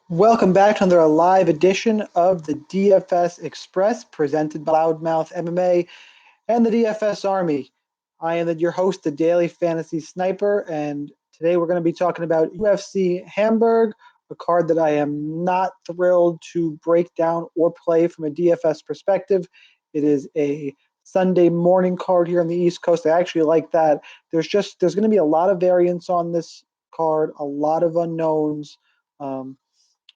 Welcome back to another live edition of the DFS Express presented by Loudmouth MMA and the DFS Army. I am your host, the Daily Fantasy Sniper, and today we're going to be talking about UFC Hamburg, a card that I am not thrilled to break down or play from a DFS perspective. It is a Sunday morning card here on the East Coast. I actually like that. There's going to be a lot of variance on this card, a lot of unknowns.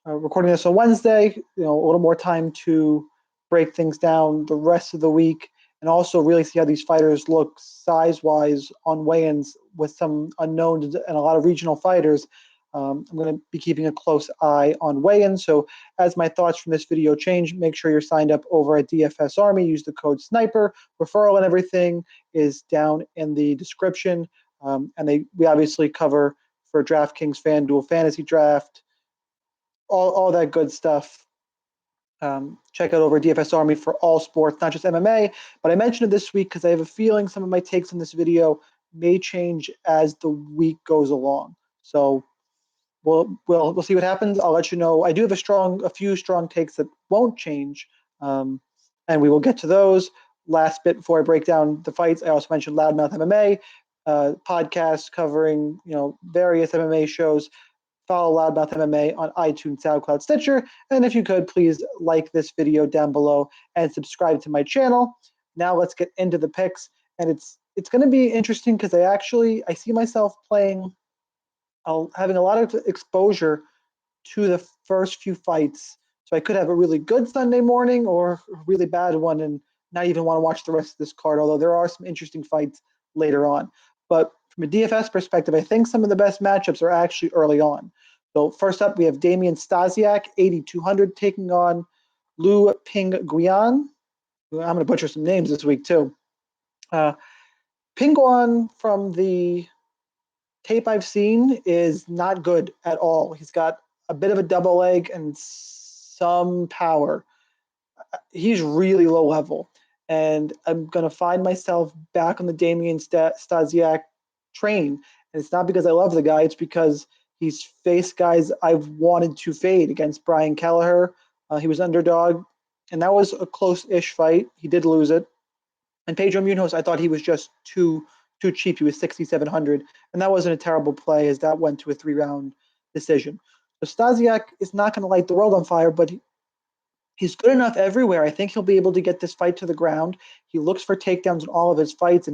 Recording this on Wednesday, a little more time to break things down the rest of the week and also really see how these fighters look size-wise on weigh-ins with some unknowns and a lot of regional fighters. I'm going to be keeping a close eye on weigh-ins. So as my thoughts from this video change, make sure you're signed up over at DFS Army. Use the code SNIPER. Referral and everything is down in the description. We obviously cover for DraftKings FanDuel Fantasy Draft, all that good stuff. Check out over DFS Army for all sports, not just MMA. But I mentioned it this week because I have a feeling some of my takes in this video may change as the week goes along. So we'll see what happens. I'll let you know. I do have a few strong takes that won't change, and we will get to those. Last bit before I break down the fights, I also mentioned Loudmouth MMA, podcast covering various MMA shows. Follow Loudmouth MMA on iTunes, SoundCloud, Stitcher, and if you could, please like this video down below and subscribe to my channel. Now let's get into the picks, and it's going to be interesting because I see myself playing, having a lot of exposure to the first few fights. So I could have a really good Sunday morning or a really bad one and not even want to watch the rest of this card, although there are some interesting fights later on. But from a DFS perspective, I think some of the best matchups are actually early on. So first up, we have Damian Stasiak, 8,200, taking on Lu Ping Guian. I'm going to butcher some names this week, too. Ping Guian, from the tape I've seen, is not good at all. He's got a bit of a double leg and some power. He's really low level. And I'm going to find myself back on the Damian Stasiak train. And it's not because I love the guy. It's because he's faced guys I've wanted to fade against. Brian Kelleher. He was underdog. And that was a close-ish fight. He did lose it. And Pedro Munoz, I thought he was just too cheap. He was 6,700. And that wasn't a terrible play, as that went to a 3-round decision. So Stasiak is not going to light the world on fire, but he's good enough everywhere. I think he'll be able to get this fight to the ground. He looks for takedowns in all of his fights.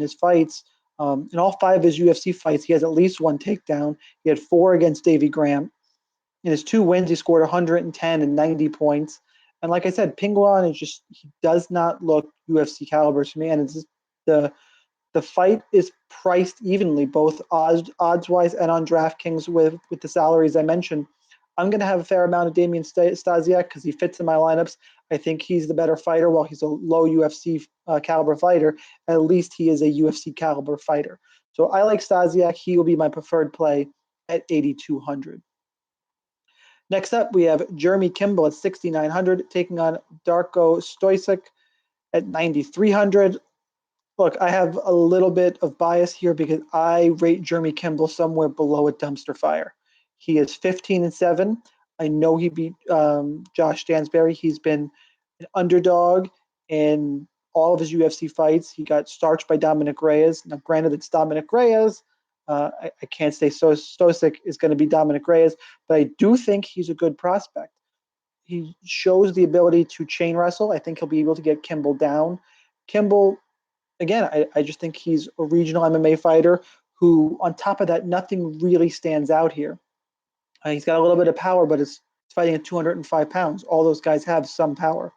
In all 5 of his UFC fights, he has at least one takedown. He had 4 against Davy Graham. In his 2 wins, he scored 110 and 90 points. And like I said, Ping Guian he does not look UFC caliber to me. And it's just the fight is priced evenly, both odds-wise and on DraftKings with the salaries I mentioned. I'm going to have a fair amount of Damian Stasiak because he fits in my lineups. I think he's the better fighter. While he's a low UFC caliber fighter, at least he is a UFC caliber fighter. So I like Stasiak. He will be my preferred play at 8,200. Next up, we have Jeremy Kimball at 6,900, taking on Darko Stoisic at 9,300. Look, I have a little bit of bias here because I rate Jeremy Kimball somewhere below a dumpster fire. He is 15-7. I know he beat Josh Stansberry. He's been an underdog in all of his UFC fights. He got starched by Dominic Reyes. Now, granted, it's Dominic Reyes. I can't say Stosic is going to be Dominic Reyes, but I do think he's a good prospect. He shows the ability to chain wrestle. I think he'll be able to get Kimball down. Kimball, again, I just think he's a regional MMA fighter who, on top of that, nothing really stands out here. He's got a little bit of power, but it's fighting at 205 pounds. All those guys have some power.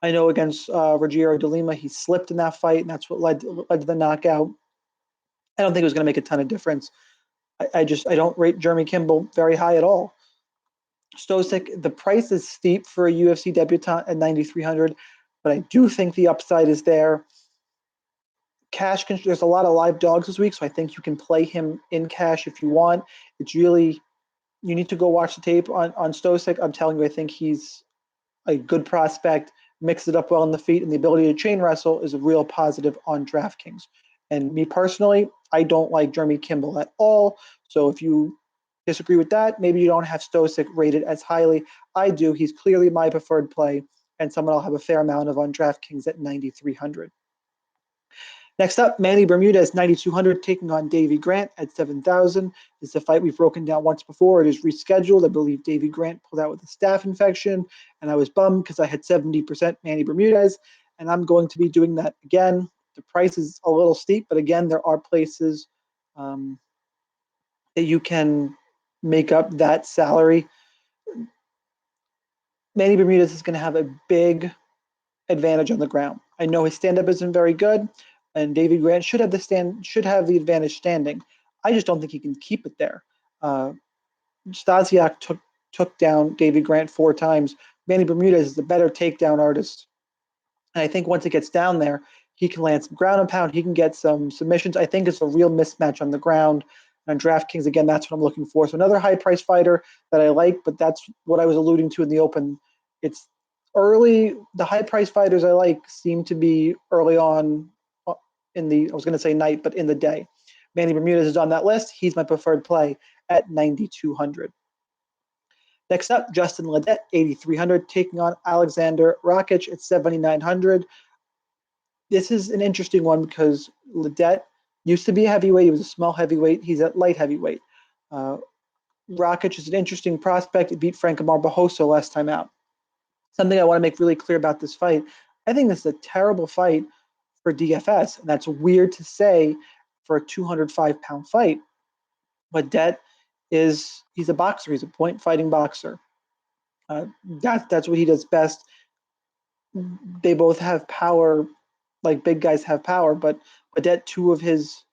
I know against Rogerio de Lima, he slipped in that fight, and that's what led to the knockout. I don't think it was going to make a ton of difference. I don't rate Jeremy Kimball very high at all. Stosic, the price is steep for a UFC debutant at 9,300, but I do think the upside is there. Cash, there's a lot of live dogs this week, so I think you can play him in cash if you want. It's really, you need to go watch the tape on Stosic. I'm telling you, I think he's a good prospect, mix it up well in the feet, and the ability to chain wrestle is a real positive on DraftKings. And me personally, I don't like Jeremy Kimball at all. So if you disagree with that, maybe you don't have Stosic rated as highly. I do. He's clearly my preferred play, and someone I'll have a fair amount of on DraftKings at 9,300. Next up, Manny Bermudez, 9,200, taking on Davey Grant at 7,000. This is a fight we've broken down once before. It is rescheduled. I believe Davey Grant pulled out with a staph infection, and I was bummed because I had 70% Manny Bermudez, and I'm going to be doing that again. The price is a little steep, but again, there are places that you can make up that salary. Manny Bermudez is going to have a big advantage on the ground. I know his stand-up isn't very good, and David Grant should have the advantage standing. I just don't think he can keep it there. Stasiak took down David Grant 4 times. Manny Bermudez is the better takedown artist. And I think once it gets down there, he can land some ground and pound. He can get some submissions. I think it's a real mismatch on the ground. And on DraftKings, again, that's what I'm looking for. So another high-price fighter that I like, but that's what I was alluding to in the open. It's early. The high-price fighters I like seem to be early on in the, I was going to say night, but in the day. Manny Bermudez is on that list. He's my preferred play at 9,200. Next up, Justin Ledet, 8,300, taking on Alexander Rakic at 7,900. This is an interesting one because Ledet used to be a heavyweight. He was a small heavyweight. He's at light heavyweight. Rakic is an interesting prospect. He beat Franco Barbosa last time out. Something I want to make really clear about this fight. I think this is a terrible fight for DFS, and that's weird to say for a 205-pound fight. Ledet he's a boxer. He's a point fighting boxer. That's what he does best. They both have power, like big guys have power, but Ledet, 2 of his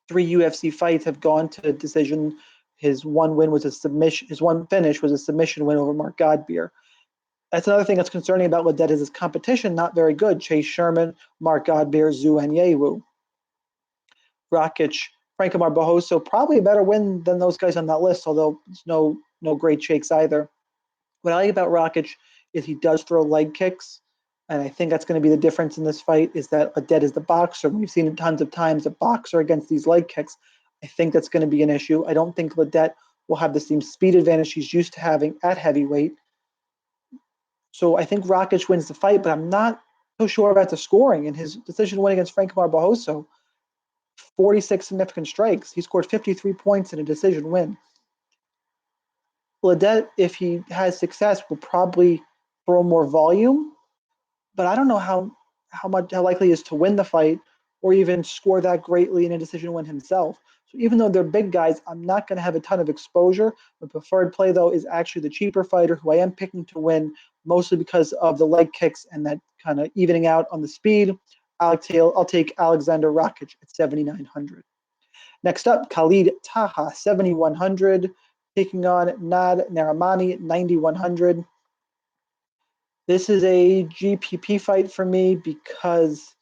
3 UFC fights have gone to decision. His one win was a submission. His one finish was a submission win over Mark Godbeer. That's another thing that's concerning about Ledet is his competition not very good. Chase Sherman, Mark Godbeer, Zhu Anyewu. Rakic, Franco Barbosa, probably a better win than those guys on that list, although it's no great shakes either. What I like about Rakic is he does throw leg kicks, and I think that's going to be the difference in this fight is that Ledet is the boxer. We've seen it tons of times, a boxer against these leg kicks. I think that's going to be an issue. I don't think Ledet will have the same speed advantage he's used to having at heavyweight. So I think Rakic wins the fight, but I'm not so sure about the scoring. In his decision win against Franco Barbosa, 46 significant strikes. He scored 53 points in a decision win. Ledet, if he has success, will probably throw more volume, but I don't know how likely he is to win the fight or even score that greatly in a decision win himself. So even though they're big guys, I'm not going to have a ton of exposure. My preferred play, though, is actually the cheaper fighter who I am picking to win, mostly because of the leg kicks and that kind of evening out on the speed. I'll take Alexander Rakic at 7,900. Next up, Khalid Taha, 7,100, taking on Nad Narimani, 9,100. This is a GPP fight for me because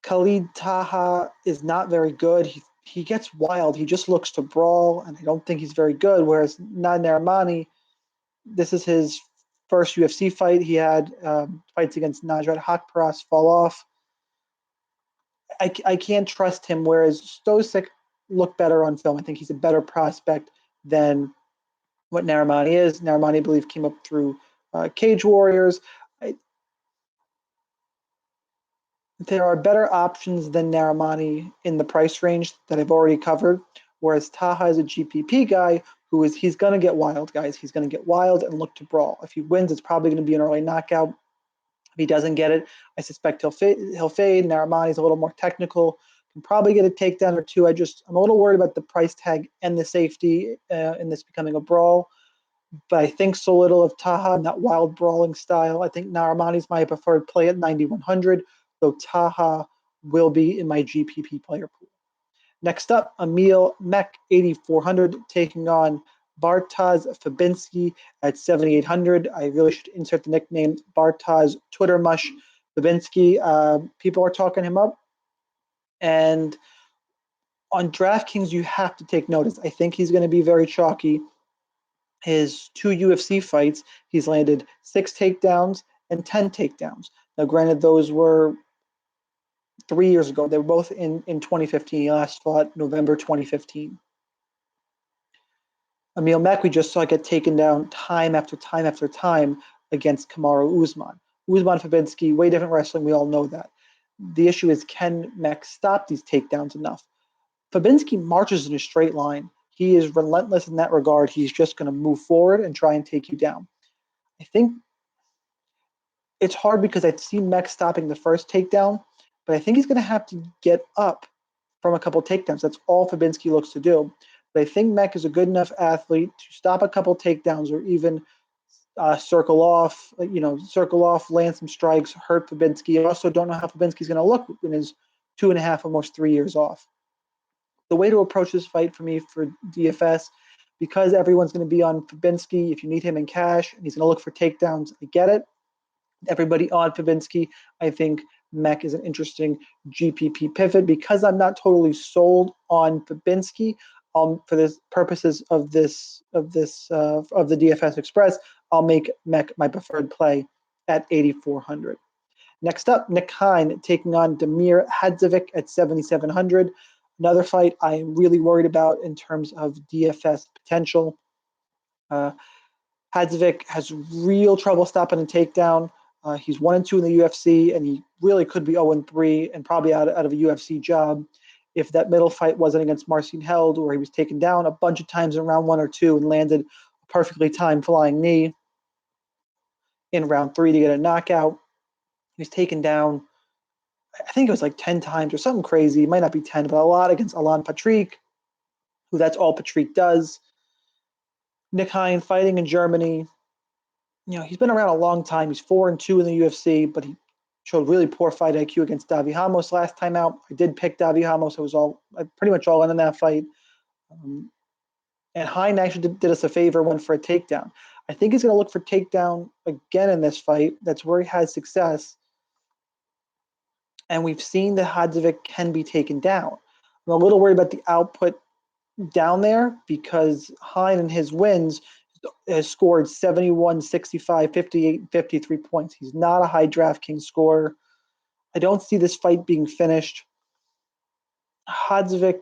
Khalid Taha is not very good. He gets wild. He just looks to brawl, and I don't think he's very good. Whereas Nad Narimani, this is his first UFC fight. He had fights against Najrat Haqparast fall off. I can't trust him, whereas Stosic looked better on film. I think he's a better prospect than what Narimani is. Narimani, I believe, came up through Cage Warriors. There are better options than Narimani in the price range that I've already covered, whereas Taha is a GPP guy he's going to get wild, guys. He's going to get wild and look to brawl. If he wins, it's probably going to be an early knockout. If he doesn't get it, I suspect he'll fade. Narimani's a little more technical, can probably get a takedown or two. I'm a little worried about the price tag and the safety in this becoming a brawl. But I think so little of Taha and that wild brawling style. I think Narimani's my preferred play at 9,100, though Taha will be in my GPP player pool. Next up, Emil Mech, 8,400, taking on Bartosz Fabinski at 7,800. I really should insert the nickname Bartosz Twitter Mush Fabinski. People are talking him up. And on DraftKings, you have to take notice. I think he's going to be very chalky. His 2 UFC fights, he's landed 6 takedowns and 10 takedowns. Now, granted, those were 3 years ago. They were both in 2015. He last fought November 2015. Emil Mack, we just saw get taken down time after time after time against Kamaru Usman. Usman Fabinski, way different wrestling. We all know that. The issue is, can Mack stop these takedowns enough? Fabinski marches in a straight line. He is relentless in that regard. He's just going to move forward and try and take you down. I think it's hard because I've seen Mack stopping the first takedown, but I think he's going to have to get up from a couple takedowns. That's all Fabinski looks to do. But I think Mack is a good enough athlete to stop a couple takedowns or even circle off, land some strikes, hurt Fabinski. I also don't know how Fabinski's going to look in his 2.5, almost 3 years off. The way to approach this fight for me for DFS, because everyone's going to be on Fabinski, if you need him in cash and he's going to look for takedowns, I get it. Everybody on Fabinski, I think Mack is an interesting GPP pivot. Because I'm not totally sold on Fabinski, for the purposes of the DFS Express, I'll make Mack my preferred play at 8,400. Next up, Nick Hine taking on Damir Hadzovic at 7,700. Another fight I am really worried about in terms of DFS potential. Hadzovic has real trouble stopping a takedown. He's 1-2 in the UFC, and he really could be 0-3 and probably out of a UFC job if that middle fight wasn't against Marcin Held, where he was taken down a bunch of times in round 1 or 2 and landed a perfectly timed flying knee in round 3 to get a knockout. He was taken down, I think it was like 10 times or something crazy. It might not be 10, but a lot against Alan Patrick, who that's all Patrick does. Nick Hine fighting in Germany. He's been around a long time. He's 4-2 in the UFC, but he showed really poor fight IQ against Davi Ramos last time out. I did pick Davi Ramos. I pretty much all in on that fight. And Hine actually did us a favor, went for a takedown. I think he's going to look for takedown again in this fight. That's where he has success. And we've seen that Hadzovic can be taken down. I'm a little worried about the output down there because Hine in his wins has scored 71, 65, 58, 53 points. He's not a high DraftKings scorer. I don't see this fight being finished. Hadzovic,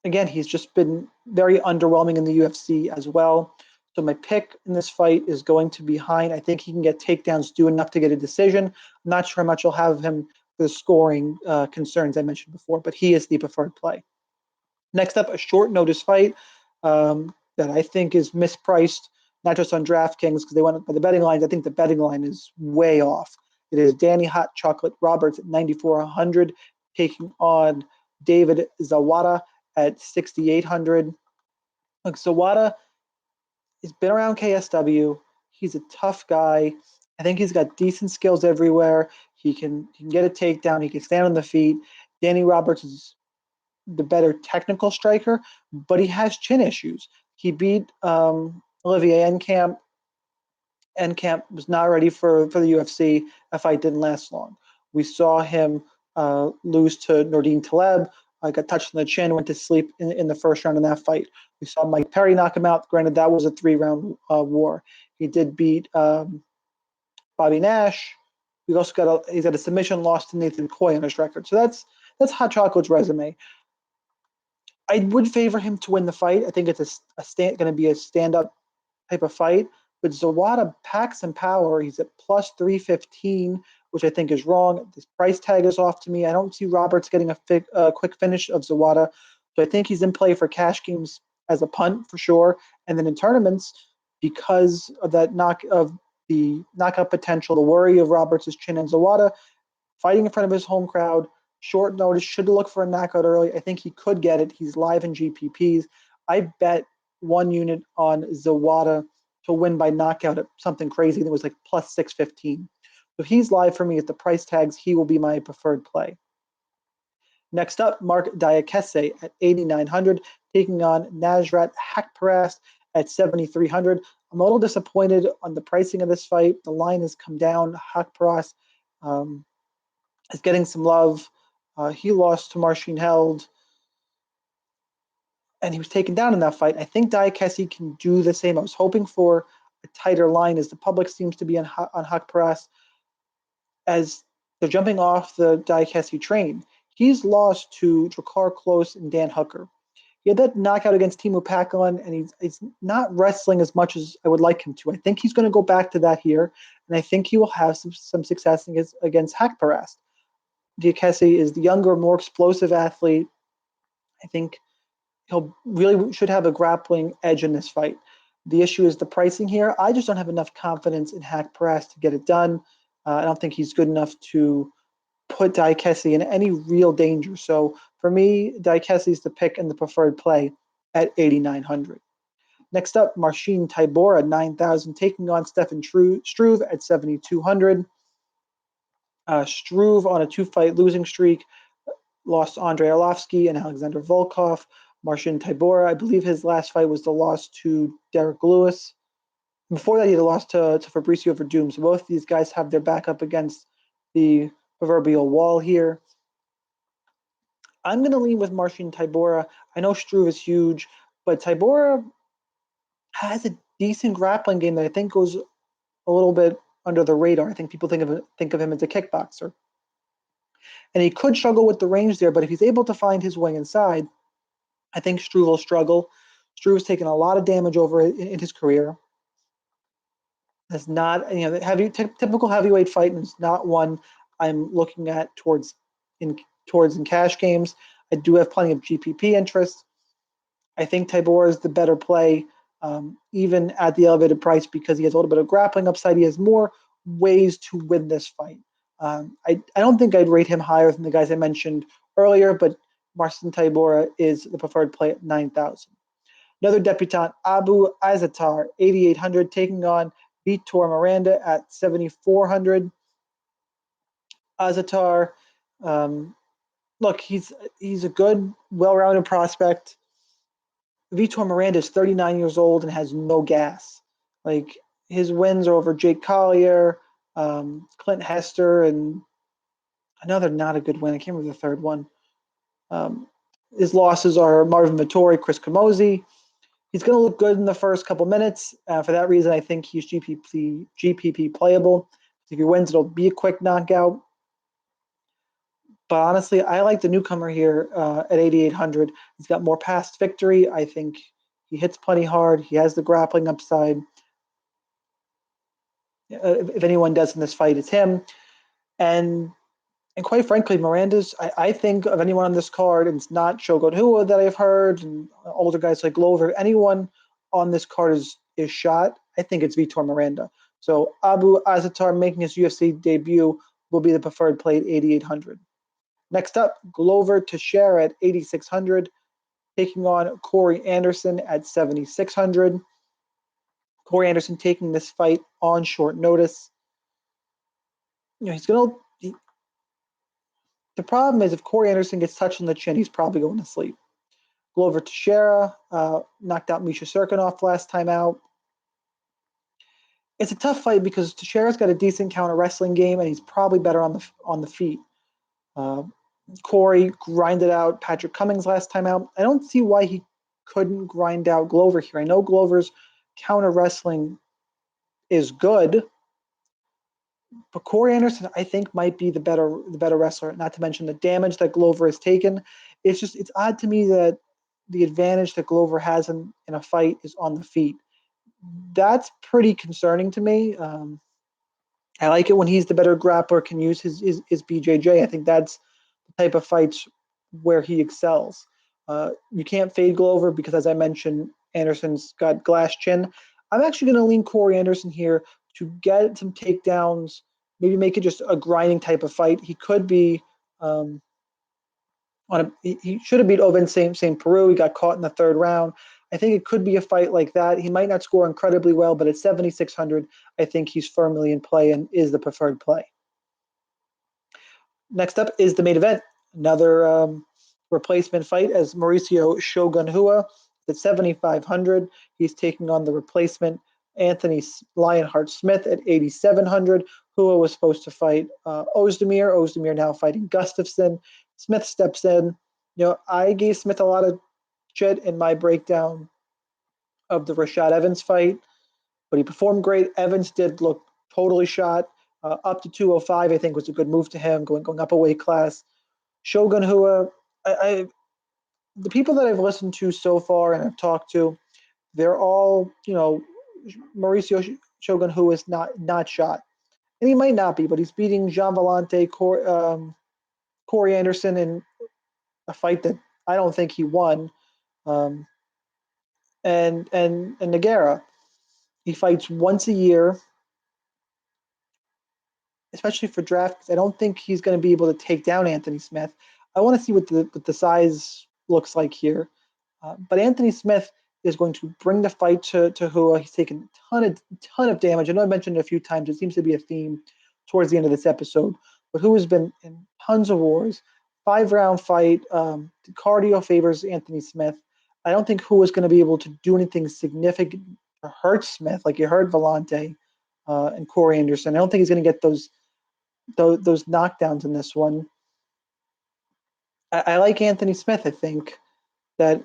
again, he's just been very underwhelming in the UFC as well. So my pick in this fight is going to be Hine. I think he can get takedowns, do enough to get a decision. I'm not sure how much I'll have him for the scoring concerns I mentioned before, but he is the preferred play. Next up, a short notice fight that I think is mispriced, not just on DraftKings because they went by the betting lines. I think the betting line is way off. It is Danny Hot Chocolate Roberts at 9,400 taking on David Zawada at 6,800. Look, Zawada has been around KSW. He's a tough guy. I think he's got decent skills everywhere. He can get a takedown. He can stand on the feet. Danny Roberts is the better technical striker, but he has chin issues. He beat Olivier Enkamp. Enkamp was not ready for the UFC. That fight didn't last long. We saw him lose to Nordine Taleb. Got touched on the chin, went to sleep in the first round in that fight. We saw Mike Perry knock him out. Granted, that was a 3-round war. He did beat Bobby Nash. He's got a submission loss to Nathan Coy on his record. So that's Hot Chocolate's resume. I would favor him to win the fight. I think it's going to be a stand-up type of fight. But Zawada packs some power. He's at plus 315, which I think is wrong. This price tag is off to me. I don't see Roberts getting a quick finish of Zawada. So I think he's in play for cash games as a punt for sure. And then in tournaments, because of the knockout potential, the worry of Roberts' chin and Zawada, fighting in front of his home crowd, short notice, should look for a knockout early. I think he could get it. He's live in GPPs. I bet 1 unit on Zawada to win by knockout at something crazy that was like plus 615. So if he's live for me at the price tags, he will be my preferred play. Next up, Mark Diakese at 8,900, taking on Nasrat Haqparast at 7,300. I'm a little disappointed on the pricing of this fight. The line has come down. Haqparast is getting some love. He lost to Marcin Held, and he was taken down in that fight. I think Diakese can do the same. I was hoping for a tighter line as the public seems to be on Haqparast as they're jumping off the Diakese train. He's lost to Drakkar Klose and Dan Hooker. He had that knockout against Timu Packalén, and he's not wrestling as much as I would like him to. I think he's going to go back to that here, and I think he will have some success against Haqparast. Diakese is the younger, more explosive athlete. I think he'll really should have a grappling edge in this fight. The issue is the pricing here. I just don't have enough confidence in Haqparast to get it done. I don't think he's good enough to put Diakese in any real danger. So for me, Diakese is the pick and the preferred play at 8,900. Next up, Marcin Tybura at 9,000, taking on Stefan Struve at 7,200. Struve on a two-fight losing streak, lost to Andrei Arlovsky and Alexander Volkov. Marcin Tybura, I believe his last fight was the loss to Derek Lewis. Before that, he had lost to Fabricio Verdum. So both of these guys have their back up against the proverbial wall here. I'm going to lean with Marcin Tybura. I know Struve is huge, but Tybura has a decent grappling game that I think goes a little bit under the radar. I think people think of him as a kickboxer. And he could struggle with the range there, but if he's able to find his way inside, I think Struve will struggle. Struve's taken a lot of damage over in his career. That's not, typical heavyweight fight, and it's not one I'm looking at towards in cash games. I do have plenty of GPP interest. I think Tybura is the better play, even at the elevated price, because he has a little bit of grappling upside. He has more ways to win this fight. I don't think I'd rate him higher than the guys I mentioned earlier, but Marcin Tybura is the preferred play at 9,000. Another debutant, Abu Azatar, 8,800, taking on Vitor Miranda at 7,400. Azatar, look, he's a good, well-rounded prospect. Vitor Miranda is 39 years old and has no gas. Like, his wins are over Jake Collier, Clint Hester, and another not a good win. I can't remember the third one. His losses are Marvin Vettori, Chris Camozzi. He's going to look good in the first couple minutes. For that reason, I think he's GPP playable. If he wins, it'll be a quick knockout. But honestly, I like the newcomer here at 8,800. He's got more past victory. I think he hits plenty hard. He has the grappling upside. If anyone does in this fight, it's him. And quite frankly, Miranda's, I think of anyone on this card, and it's not Shogun Rua that I've heard, and older guys like Glover, anyone on this card is shot, I think it's Vitor Miranda. So Abu Azatar making his UFC debut will be the preferred play at 8,800. Next up, Glover Teixeira at 8,600, taking on Corey Anderson at 7,600. Corey Anderson taking this fight on short notice. He's going to. The problem is, if Corey Anderson gets touched on the chin, he's probably going to sleep. Glover Teixeira knocked out Misha Serkinov last time out. It's a tough fight because Teixeira's got a decent counter wrestling game, and he's probably better on the feet. Corey grinded out Patrick Cummings last time out. I don't see why he couldn't grind out Glover here. I know Glover's counter wrestling is good, but Corey Anderson, I think, might be the better wrestler. Not to mention the damage that Glover has taken. It's odd to me that the advantage that Glover has in a fight is on the feet. That's pretty concerning to me. I like it when he's the better grappler, can use his BJJ. I think that's the type of fights where he excels. You can't fade Glover because, as I mentioned, Anderson's got glass chin. I'm actually going to lean Corey Anderson here to get some takedowns, maybe make it just a grinding type of fight. He could be he should have beat Ovince St. Peru. He got caught in the third round. I think it could be a fight like that. He might not score incredibly well, but at 7,600, I think he's firmly in play and is the preferred play. Next up is the main event. Another replacement fight as Mauricio Shogun Rua at 7,500. He's taking on the replacement Anthony Lionheart Smith at 8,700. Rua was supposed to fight Ozdemir. Ozdemir now fighting Gustafsson. Smith steps in. I gave Smith a lot of shit in my breakdown of the Rashad Evans fight, but he performed great. Evans did look totally shot. Up to 205, I think, was a good move to him, going up a weight class. Shogun Rua, the people that I've listened to so far and I've talked to, they're all, Mauricio Shogun, who is not shot, and he might not be, but he's beating Jean Vellante, Corey Anderson in a fight that I don't think he won, um, and Nogueira. He fights once a year, especially for draft. I don't think he's going to be able to take down Anthony Smith. I want to see what the size looks like here. But Anthony Smith is going to bring the fight to Hua. He's taken a ton of damage. I know I mentioned it a few times. It seems to be a theme towards the end of this episode. But Hua's been in tons of wars. 5-round fight. The cardio favors Anthony Smith. I don't think Hua's going to be able to do anything significant to hurt Smith like you heard Vellante and Corey Anderson. I don't think he's going to get those knockdowns in this one. I like Anthony Smith. I think that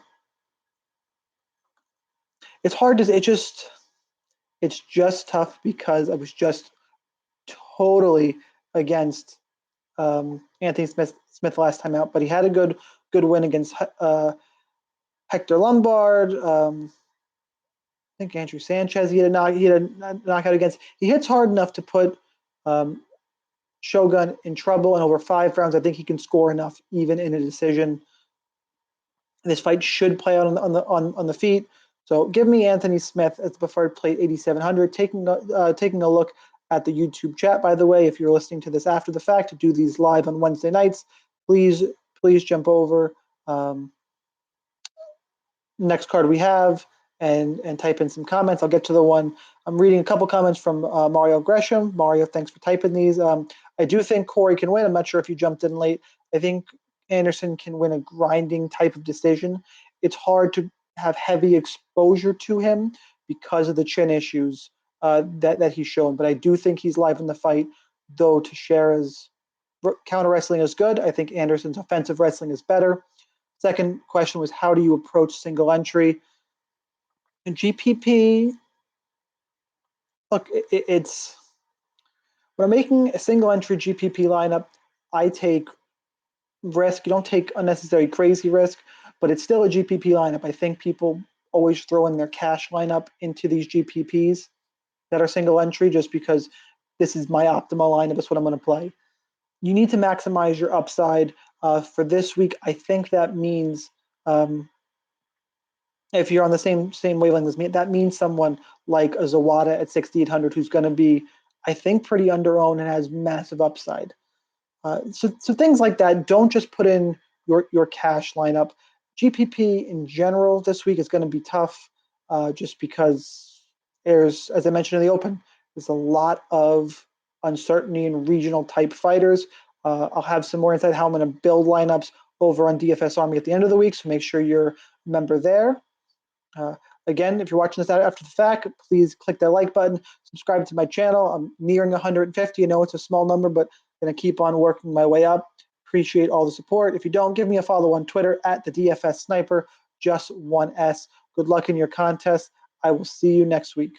it's hard to. It's just tough because I was just totally against Anthony Smith last time out, but he had a good win against Hector Lombard. I think Andrew Sanchez. He had a knockout against. He hits hard enough to put um, Shogun in trouble, and over 5 rounds, I think he can score enough, even in a decision. This fight should play out on the feet. So give me Anthony Smith as the preferred play, 8,700. Taking a look at the YouTube chat, by the way, if you're listening to this after the fact, to do these live on Wednesday nights, please jump over next card we have and type in some comments. I'll get to the one. I'm reading a couple comments from Mario Gresham. Mario, thanks for typing these. I do think Corey can win. I'm not sure if you jumped in late. I think Anderson can win a grinding type of decision. It's hard to have heavy exposure to him because of the chin issues that he's shown. But I do think he's live in the fight, though Teixeira's counter wrestling is good. I think Anderson's offensive wrestling is better. Second question was, how do you approach single entry? In GPP, look, it's when I'm making a single entry GPP lineup, I take risk. You don't take unnecessary crazy risk, but it's still a GPP lineup. I think people always throw in their cash lineup into these GPPs that are single entry just because this is my optimal lineup. That's what I'm going to play. You need to maximize your upside. For this week, I think that means if you're on the same wavelength as me, that means someone like a Zawada at 6,800 who's going to be, I think, pretty underowned and has massive upside. So things like that. Don't just put in your cash lineup. GPP in general this week is going to be tough, just because there's, as I mentioned in the open, there's a lot of uncertainty in regional type fighters. I'll have some more insight how I'm going to build lineups over on DFS Army at the end of the week, so make sure you're a member there. Uh, Again, if you're watching this after the fact, please click that like button, subscribe to my channel. I'm nearing 150. I know it's a small number, but I'm going to keep on working my way up. Appreciate all the support. If you don't, give me a follow on Twitter at the DFS Sniper, just one S. Good luck in your contest. I will see you next week.